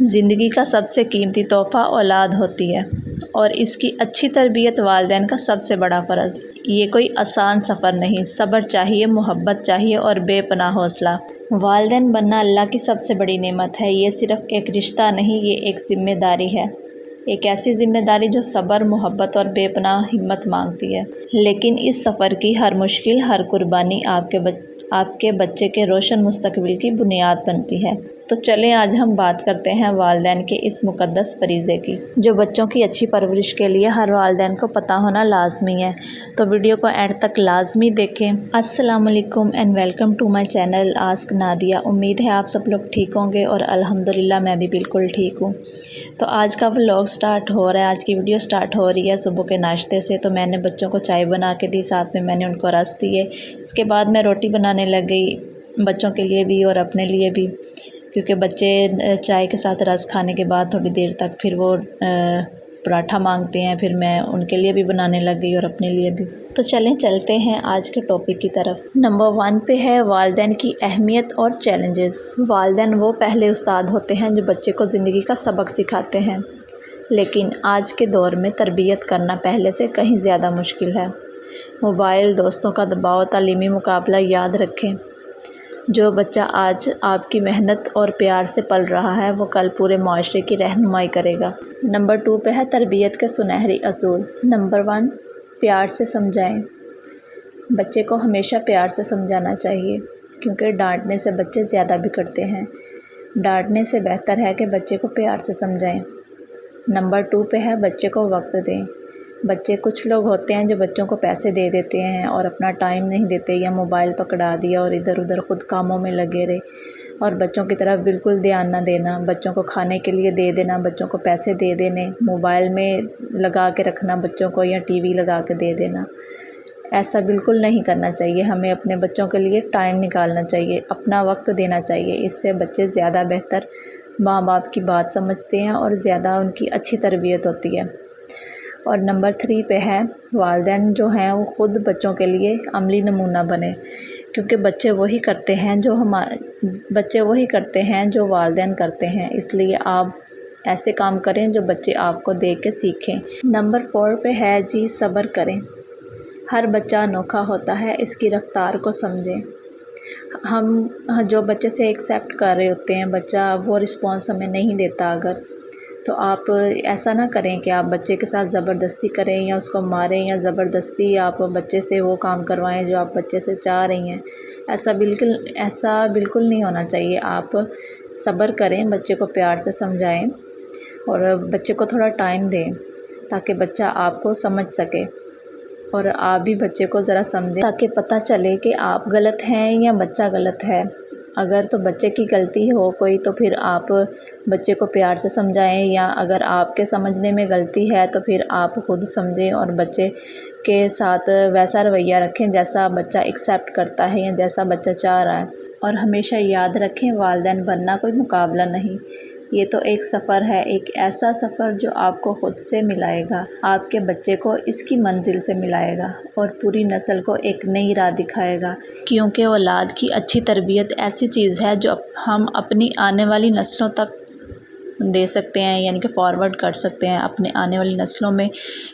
زندگی کا سب سے قیمتی تحفہ اولاد ہوتی ہے اور اس کی اچھی تربیت والدین کا سب سے بڑا فرض۔ یہ کوئی آسان سفر نہیں، صبر چاہیے، محبت چاہیے اور بے پناہ حوصلہ۔ والدین بننا اللہ کی سب سے بڑی نعمت ہے۔ یہ صرف ایک رشتہ نہیں، یہ ایک ذمہ داری ہے، ایک ایسی ذمہ داری جو صبر، محبت اور بے پناہ ہمت مانگتی ہے۔ لیکن اس سفر کی ہر مشکل، ہر قربانی آپ کے بچے کے روشن مستقبل کی بنیاد بنتی ہے۔ تو چلیں آج ہم بات کرتے ہیں والدین کے اس مقدس فریضے کی، جو بچوں کی اچھی پرورش کے لیے ہر والدین کو پتہ ہونا لازمی ہے۔ تو ویڈیو کو اینڈ تک لازمی دیکھیں۔ السلام علیکم and welcome to my channel ask Nadia. امید ہے آپ سب لوگ ٹھیک ہوں گے اور الحمدللہ میں بھی بالکل ٹھیک ہوں۔ تو آج کا ولاگ سٹارٹ ہو رہا ہے، آج کی ویڈیو سٹارٹ ہو رہی ہے صبح کے ناشتے سے۔ تو میں نے بچوں کو چائے بنا کے دی، ساتھ میں میں نے ان کو رس دیے۔ اس کے بعد میں روٹی بنانے لگ گئی، بچوں کے لیے بھی اور اپنے لیے بھی، کیونکہ بچے چائے کے ساتھ رس کھانے کے بعد تھوڑی دیر تک پھر وہ پراٹھا مانگتے ہیں، پھر میں ان کے لیے بھی بنانے لگ گئی اور اپنے لیے بھی۔ تو چلیں چلتے ہیں آج کے ٹاپک کی طرف۔ نمبر 1 پہ ہے والدین کی اہمیت اور چیلنجز۔ والدین وہ پہلے استاد ہوتے ہیں جو بچے کو زندگی کا سبق سکھاتے ہیں، لیکن آج کے دور میں تربیت کرنا پہلے سے کہیں زیادہ مشکل ہے۔ موبائل، دوستوں کا دباؤ، تعلیمی مقابلہ، یاد رکھیں جو بچہ آج آپ کی محنت اور پیار سے پل رہا ہے وہ کل پورے معاشرے کی رہنمائی کرے گا۔ نمبر 2 پہ ہے تربیت کے سنہری اصول۔ نمبر 1، پیار سے سمجھائیں۔ بچے کو ہمیشہ پیار سے سمجھانا چاہیے، کیونکہ ڈانٹنے سے بچے زیادہ بگڑتے ہیں۔ ڈانٹنے سے بہتر ہے کہ بچے کو پیار سے سمجھائیں۔ نمبر 2 پہ ہے بچے کو وقت دیں۔ کچھ لوگ ہوتے ہیں جو بچوں کو پیسے دے دیتے ہیں اور اپنا ٹائم نہیں دیتے، یا موبائل پکڑا دیا اور ادھر ادھر خود کاموں میں لگے رہے اور بچوں کی طرف بالکل دھیان نہ دینا، بچوں کو کھانے کے لیے دے دینا، بچوں کو پیسے دے دینے، موبائل میں لگا کے رکھنا بچوں کو یا ٹی وی لگا کے دے دینا۔ ایسا بالکل نہیں کرنا چاہیے۔ ہمیں اپنے بچوں کے لیے ٹائم نکالنا چاہیے، اپنا وقت دینا چاہیے۔ اس سے بچے زیادہ بہتر ماں باپ کی بات سمجھتے ہیں اور زیادہ ان کی اچھی تربیت ہوتی ہے۔ اور نمبر 3 پہ ہے والدین جو ہیں وہ خود بچوں کے لیے عملی نمونہ بنے، کیونکہ بچے وہی کرتے ہیں جو والدین کرتے ہیں، اس لیے آپ ایسے کام کریں جو بچے آپ کو دیکھ کے سیکھیں۔ نمبر 4 پہ ہے صبر کریں۔ ہر بچہ انوکھا ہوتا ہے، اس کی رفتار کو سمجھیں۔ ہم جو بچے سے ایکسیپٹ کر رہے ہوتے ہیں، بچہ وہ رسپانس ہمیں نہیں دیتا اگر، تو آپ ایسا نہ کریں کہ آپ بچے کے ساتھ زبردستی کریں یا اس کو ماریں یا زبردستی آپ بچے سے وہ کام کروائیں جو آپ بچے سے چاہ رہی ہیں۔ ایسا بالکل نہیں ہونا چاہیے۔ آپ صبر کریں، بچے کو پیار سے سمجھائیں اور بچے کو تھوڑا ٹائم دیں تاکہ بچہ آپ کو سمجھ سکے اور آپ بھی بچے کو ذرا سمجھیں، تاکہ پتہ چلے کہ آپ غلط ہیں یا بچہ غلط ہے۔ اگر تو بچے کی غلطی ہو کوئی تو پھر آپ بچے کو پیار سے سمجھائیں، یا اگر آپ کے سمجھنے میں غلطی ہے تو پھر آپ خود سمجھیں اور بچے کے ساتھ ویسا رویہ رکھیں جیسا بچہ ایکسیپٹ کرتا ہے یا جیسا بچہ چاہ رہا ہے۔ اور ہمیشہ یاد رکھیں والدین بننا کوئی مقابلہ نہیں، یہ تو ایک سفر ہے، ایک ایسا سفر جو آپ کو خود سے ملائے گا، آپ کے بچے کو اس کی منزل سے ملائے گا اور پوری نسل کو ایک نئی راہ دکھائے گا، کیونکہ اولاد کی اچھی تربیت ایسی چیز ہے جو ہم اپنی آنے والی نسلوں تک دے سکتے ہیں، یعنی کہ فارورڈ کر سکتے ہیں، اپنے آنے والی نسلوں میں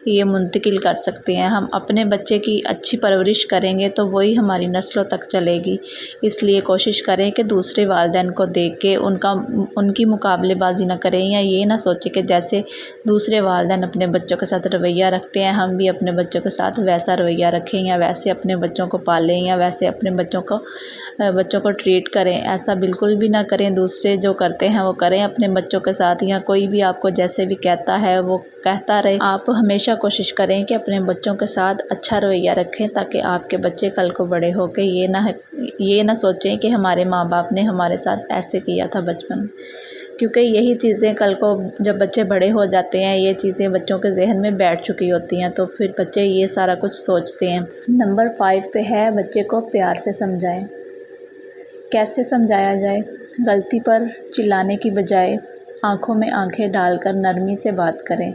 یہ منتقل کر سکتے ہیں۔ ہم اپنے بچے کی اچھی پرورش کریں گے تو وہی ہماری نسلوں تک چلے گی۔ اس لیے کوشش کریں کہ دوسرے والدین کو دیکھ کے ان کی مقابلے بازی نہ کریں، یا یہ نہ سوچیں کہ جیسے دوسرے والدین اپنے بچوں کے ساتھ رویہ رکھتے ہیں ہم بھی اپنے بچوں کے ساتھ ویسا رویہ رکھیں، یا ویسے اپنے بچوں کو پالیں، یا ویسے اپنے بچوں کو ٹریٹ کریں۔ ایسا بالکل بھی نہ کریں، دوسرے جو کرتے ہیں وہ کریں اپنے بچوں کے ساتھ، یا کوئی بھی آپ کو جیسے بھی کہتا ہے وہ کہتا رہے۔ آپ ہمیشہ کوشش کریں کہ اپنے بچوں کے ساتھ اچھا رویہ رکھیں، تاکہ آپ کے بچے کل کو بڑے ہو کے یہ نہ سوچیں کہ ہمارے ماں باپ نے ہمارے ساتھ ایسے کیا تھا بچپن میں، کیونکہ یہی چیزیں کل کو جب بچے بڑے ہو جاتے ہیں یہ چیزیں بچوں کے ذہن میں بیٹھ چکی ہوتی ہیں، تو پھر بچے یہ سارا کچھ سوچتے ہیں۔ نمبر 5 پہ ہے بچے کو پیار سے سمجھائیں۔ کیسے سمجھایا جائے؟ غلطی پر چلانے کی بجائے آنکھوں میں آنکھیں ڈال کر نرمی سے بات کریں۔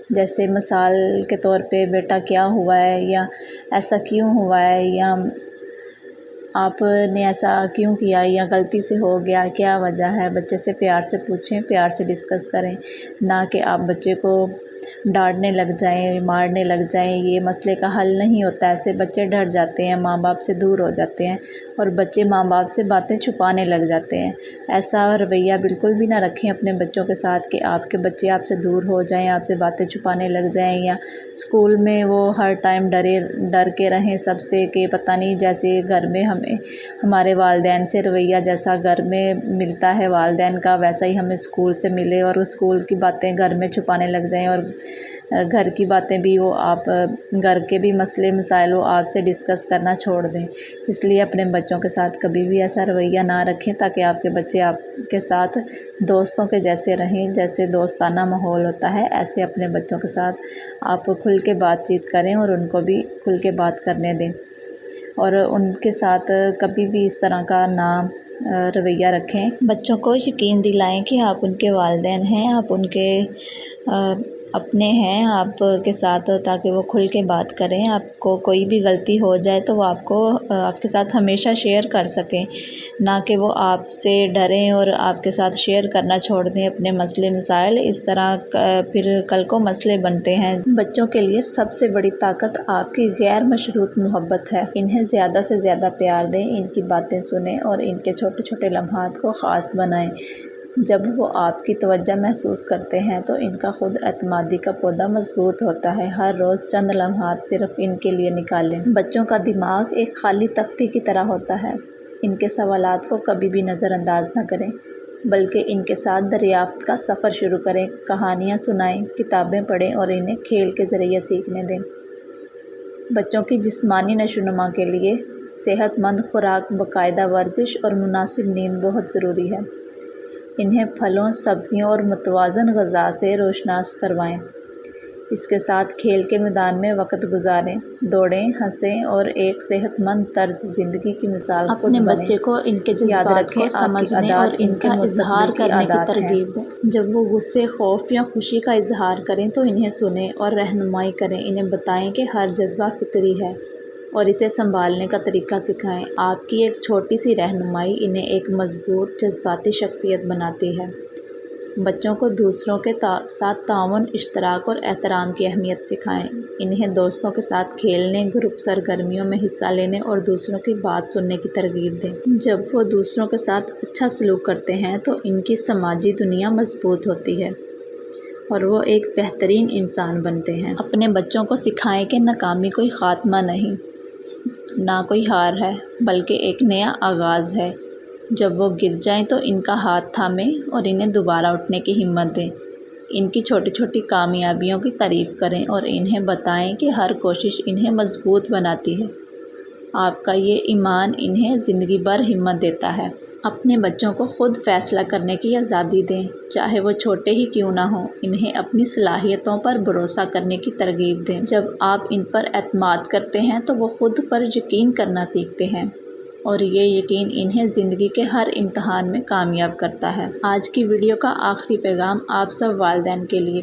جیسے مثال کے طور پہ بیٹا کیا ہوا ہے، یا ایسا کیوں ہوا ہے، یا آپ نے ایسا کیوں کیا یا غلطی سے ہو گیا، کیا وجہ ہے، بچے سے پیار سے پوچھیں، پیار سے ڈسکس کریں، نہ کہ آپ بچے کو ڈانٹنے لگ جائیں، مارنے لگ جائیں۔ یہ مسئلے کا حل نہیں ہوتا، ایسے بچے ڈر جاتے ہیں، ماں باپ سے دور ہو جاتے ہیں اور بچے ماں باپ سے باتیں چھپانے لگ جاتے ہیں۔ ایسا رویہ بالکل بھی نہ رکھیں اپنے بچوں کے ساتھ کہ آپ کے بچے آپ سے دور ہو جائیں، آپ سے باتیں چھپانے لگ جائیں، یا اسکول میں وہ ہر ٹائم ڈر کے رہیں سب سے کہ پتہ نہیں، جیسے گھر میں ہمارے والدین سے رویہ جیسا گھر میں ملتا ہے والدین کا، ویسا ہی ہمیں اسکول سے ملے اور اسکول کی باتیں گھر میں چھپانے لگ جائیں، اور گھر کی باتیں بھی وہ آپ گھر کے بھی مسئلے مسائل وہ آپ سے ڈسکس کرنا چھوڑ دیں۔ اس لیے اپنے بچوں کے ساتھ کبھی بھی ایسا رویہ نہ رکھیں تاکہ آپ کے بچے آپ کے ساتھ دوستوں کے جیسے رہیں، جیسے دوستانہ ماحول ہوتا ہے ایسے اپنے بچوں کے ساتھ آپ کھل کے بات چیت کریں اور ان کو بھی کھل کے بات کرنے دیں، اور ان کے ساتھ کبھی بھی اس طرح کا نہ رویہ رکھیں۔ بچوں کو یقین دلائیں کہ آپ ان کے والدین ہیں، آپ ان کے اپنے ہیں آپ کے ساتھ، تاکہ وہ کھل کے بات کریں۔ آپ کو کوئی بھی غلطی ہو جائے تو وہ آپ کے ساتھ ہمیشہ شیئر کر سکیں، نہ کہ وہ آپ سے ڈریں اور آپ کے ساتھ شیئر کرنا چھوڑ دیں اپنے مسئلے مسائل۔ اس طرح پھر کل کو مسئلے بنتے ہیں۔ بچوں کے لیے سب سے بڑی طاقت آپ کی غیر مشروط محبت ہے۔ انہیں زیادہ سے زیادہ پیار دیں، ان کی باتیں سنیں اور ان کے چھوٹے چھوٹے لمحات کو خاص بنائیں۔ جب وہ آپ کی توجہ محسوس کرتے ہیں تو ان کا خود اعتمادی کا پودا مضبوط ہوتا ہے۔ ہر روز چند لمحات صرف ان کے لیے نکالیں۔ بچوں کا دماغ ایک خالی تختی کی طرح ہوتا ہے۔ ان کے سوالات کو کبھی بھی نظر انداز نہ کریں، بلکہ ان کے ساتھ دریافت کا سفر شروع کریں۔ کہانیاں سنائیں، کتابیں پڑھیں اور انہیں کھیل کے ذریعے سیکھنے دیں۔ بچوں کی جسمانی نشوونما کے لیے صحت مند خوراک، باقاعدہ ورزش اور مناسب نیند بہت ضروری ہے۔ انہیں پھلوں، سبزیوں اور متوازن غذا سے روشناس کروائیں۔ اس کے ساتھ کھیل کے میدان میں وقت گزاریں، دوڑیں، ہنسیں اور ایک صحت مند طرز زندگی کی مثال خود بنیں۔ اپنے بچے کو ان کے جذبات کو سمجھنے اور ان کا اظہار کرنے کی ترغیب دیں۔ جب وہ غصے، خوف یا خوشی کا اظہار کریں تو انہیں سنیں اور رہنمائی کریں۔ انہیں بتائیں کہ ہر جذبہ فطری ہے اور اسے سنبھالنے کا طریقہ سکھائیں۔ آپ کی ایک چھوٹی سی رہنمائی انہیں ایک مضبوط جذباتی شخصیت بناتی ہے۔ بچوں کو دوسروں کے ساتھ تعاون، اشتراک اور احترام کی اہمیت سکھائیں۔ انہیں دوستوں کے ساتھ کھیلنے، گروپ سرگرمیوں میں حصہ لینے اور دوسروں کی بات سننے کی ترغیب دیں۔ جب وہ دوسروں کے ساتھ اچھا سلوک کرتے ہیں تو ان کی سماجی دنیا مضبوط ہوتی ہے اور وہ ایک بہترین انسان بنتے ہیں۔ اپنے بچوں کو سکھائیں کہ ناکامی کوئی خاتمہ نہیں، نہ کوئی ہار ہے، بلکہ ایک نیا آغاز ہے۔ جب وہ گر جائیں تو ان کا ہاتھ تھامیں اور انہیں دوبارہ اٹھنے کی ہمت دیں۔ ان کی چھوٹی چھوٹی کامیابیوں کی تعریف کریں اور انہیں بتائیں کہ ہر کوشش انہیں مضبوط بناتی ہے۔ آپ کا یہ ایمان انہیں زندگی بھر ہمت دیتا ہے۔ اپنے بچوں کو خود فیصلہ کرنے کی آزادی دیں، چاہے وہ چھوٹے ہی کیوں نہ ہوں۔ انہیں اپنی صلاحیتوں پر بھروسہ کرنے کی ترغیب دیں۔ جب آپ ان پر اعتماد کرتے ہیں تو وہ خود پر یقین کرنا سیکھتے ہیں اور یہ یقین انہیں زندگی کے ہر امتحان میں کامیاب کرتا ہے۔ آج کی ویڈیو کا آخری پیغام آپ سب والدین کے لیے۔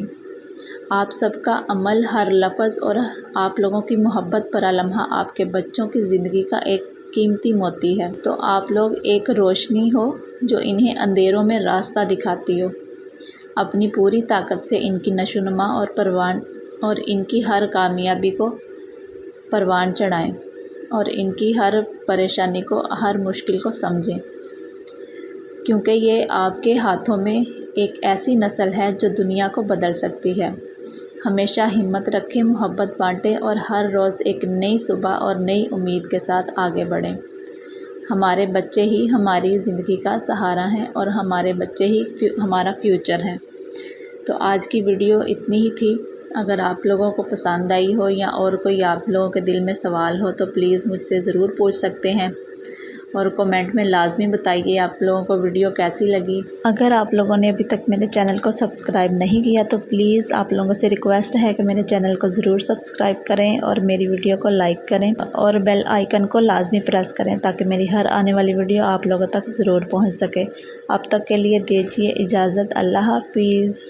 آپ سب کا عمل، ہر لفظ اور آپ لوگوں کی محبت بھرا لمحہ آپ کے بچوں کی زندگی کا ایک قیمتی موتی ہے۔ تو آپ لوگ ایک روشنی ہو جو انہیں اندھیروں میں راستہ دکھاتی ہو۔ اپنی پوری طاقت سے ان کی نشوونما اور ان کی ہر کامیابی کو پروان چڑھائیں اور ان کی ہر پریشانی کو، ہر مشکل کو سمجھیں، کیونکہ یہ آپ کے ہاتھوں میں ایک ایسی نسل ہے جو دنیا کو بدل سکتی ہے۔ ہمیشہ ہمت رکھیں، محبت بانٹیں اور ہر روز ایک نئی صبح اور نئی امید کے ساتھ آگے بڑھیں۔ ہمارے بچے ہی ہماری زندگی کا سہارا ہیں اور ہمارے بچے ہی ہمارا فیوچر ہیں۔ تو آج کی ویڈیو اتنی ہی تھی۔ اگر آپ لوگوں کو پسند آئی ہو یا اور کوئی آپ لوگوں کے دل میں سوال ہو تو پلیز مجھ سے ضرور پوچھ سکتے ہیں اور کومنٹ میں لازمی بتائیے آپ لوگوں کو ویڈیو کیسی لگی۔ اگر آپ لوگوں نے ابھی تک میرے چینل کو سبسکرائب نہیں کیا تو پلیز آپ لوگوں سے ریکویسٹ ہے کہ میرے چینل کو ضرور سبسکرائب کریں اور میری ویڈیو کو لائک کریں اور بیل آئیکن کو لازمی پریس کریں تاکہ میری ہر آنے والی ویڈیو آپ لوگوں تک ضرور پہنچ سکے۔ اب تک کے لیے دیجیے اجازت۔ اللہ حافظ۔